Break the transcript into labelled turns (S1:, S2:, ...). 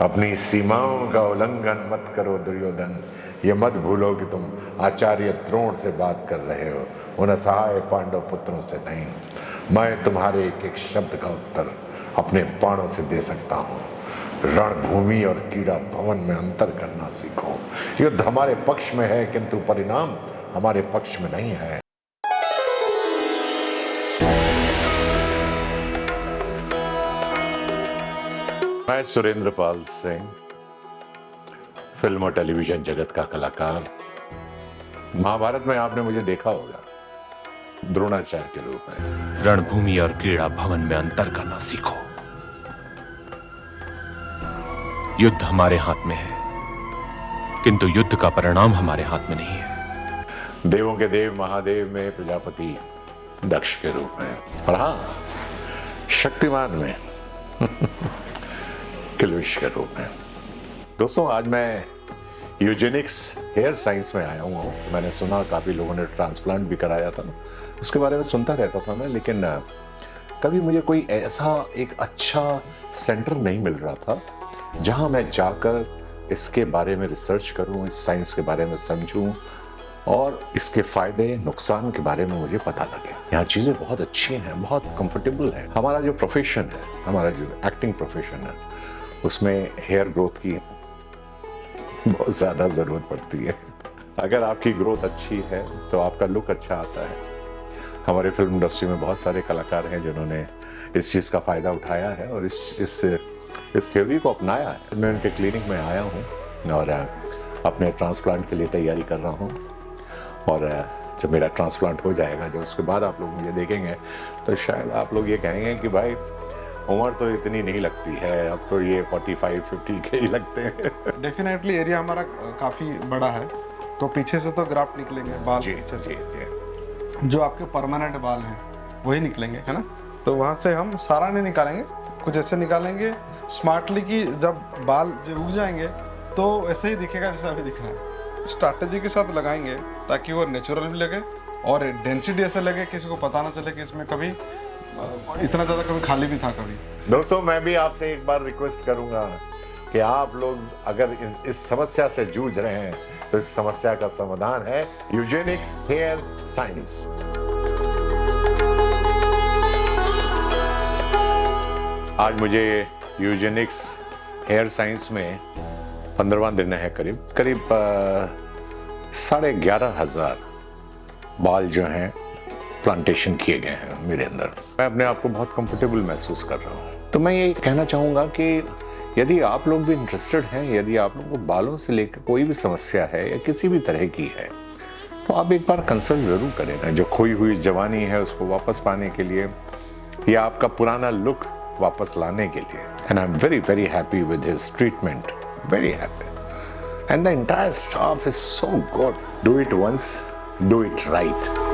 S1: अपनी सीमाओं का उल्लंघन मत करो दुर्योधन, ये मत भूलो कि तुम आचार्य द्रोण से बात कर रहे हो, उन असहाय पांडव पुत्रों से नहीं। मैं तुम्हारे एक एक शब्द का उत्तर अपने बाणों से दे सकता हूँ। रणभूमि और कीड़ा भवन में अंतर करना सीखो। युद्ध हमारे पक्ष में है किंतु परिणाम हमारे पक्ष में नहीं है। मैं सुरेंद्र पाल सिंह, फिल्म और टेलीविजन जगत का कलाकार। महाभारत में आपने मुझे देखा होगा द्रोणाचार्य के रूप में।
S2: रणभूमि और क्रीड़ा भवन में अंतर करना सीखो। युद्ध हमारे हाथ में है किंतु युद्ध का परिणाम हमारे हाथ में नहीं है।
S1: देवों के देव महादेव में प्रजापति दक्ष के रूप में, और हाँ, शक्तिमान में किलविश के रूप में। दोस्तों, आज मैं यूजेनिक्स हेयर साइंस में आया हुआ हूँ। मैंने सुना काफ़ी लोगों ने ट्रांसप्लांट भी कराया था, उसके बारे में सुनता रहता था मैं, लेकिन कभी मुझे कोई ऐसा एक अच्छा सेंटर नहीं मिल रहा था जहाँ मैं जाकर इसके बारे में रिसर्च करूँ, इस साइंस के बारे में समझूँ और इसके फ़ायदे नुकसान के बारे में मुझे पता लगे। यहाँ चीज़ें बहुत अच्छी हैं, बहुत कंफर्टेबल है। हमारा जो प्रोफेशन है, हमारा जो एक्टिंग प्रोफेशन है, उसमें हेयर ग्रोथ की बहुत ज़्यादा ज़रूरत पड़ती है। अगर आपकी ग्रोथ अच्छी है तो आपका लुक अच्छा आता है। हमारे फिल्म इंडस्ट्री में बहुत सारे कलाकार हैं जिन्होंने इस चीज़ का फ़ायदा उठाया है और इस थ्योरी को अपनाया है। मैं उनके क्लिनिक में आया हूँ और अपने ट्रांसप्लांट के लिए तैयारी कर रहा हूँ। और जब मेरा ट्रांसप्लांट हो जाएगा, जब उसके बाद आप लोग मुझे देखेंगे तो शायद आप लोग ये कहेंगे कि भाई उम्र तो इतनी नहीं लगती है, अब तो ये 45-50 के ही लगते हैं।
S3: डेफिनेटली एरिया हमारा काफ़ी बड़ा है, तो पीछे से तो ग्राफ्ट निकलेंगे, बाल
S1: जी,
S3: पीछे से
S1: जी।
S3: जो आपके परमानेंट बाल हैं वही निकलेंगे, है ना। तो वहाँ से हम सारा नहीं निकालेंगे, कुछ ऐसे निकालेंगे स्मार्टली कि जब बाल जो उग जाएंगे तो ऐसे ही दिखेगा जैसा अभी दिख रहा है। स्ट्रैटेजी के साथ लगाएंगे ताकि वो नेचुरल भी लगे और डेंसिटी ऐसे लगे किसी को पता ना चले कि इसमें कभी इतना ज़्यादा कभी खाली भी था कभी।
S1: दोस्तों, मैं भी आपसे एक बार रिक्वेस्ट करूंगा कि आप लोग अगर इस समस्या से जूझ रहे हैं तो इस समस्या का समाधान है यूजेनिक हेयर साइंस। आज मुझे यूजेनिक्स हेयर साइंस में 15वां दिन है। करीब 11,500 बाल जो हैं प्लांटेशन किए गए हैं मेरे अंदर। मैं अपने आप को बहुत कंफर्टेबल महसूस कर रहा हूँ। तो मैं ये कहना चाहूँगा कि यदि आप लोग भी इंटरेस्टेड हैं, यदि आप लोगों को बालों से लेकर कोई भी समस्या है या किसी भी तरह की है, तो आप एक बार कंसल्ट ज़रूर करें। जो खोई हुई जवानी है उसको वापस पाने के लिए या आपका पुराना लुक वापस लाने के लिए। And I am very very happy with his treatment, very happy, and the entire staff is so good. Do it once, do it right.